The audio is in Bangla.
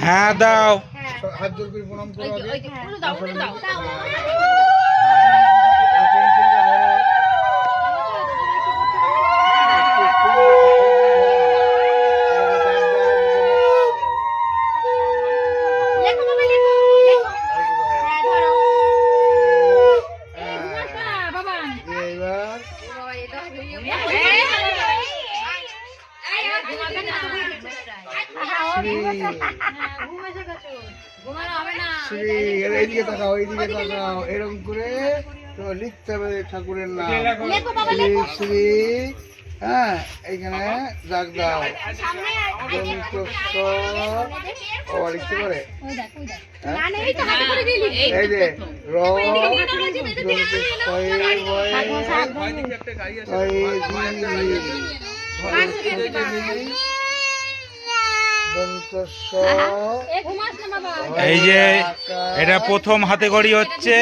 হ্যাঁ দাও। হাত জোর করে প্রণাম করো আগে। এইদিকে তাকাও, এইদিকে তাকাও, এরকম করে তো লিখতে হবে ঠাকুরের নাম। শ্রী শ্রী, হ্যাঁ এইখানে দাগ দাও। লিখতে পারে এই যে এই যে এটা প্রথম হাতে খড়ি হচ্ছে।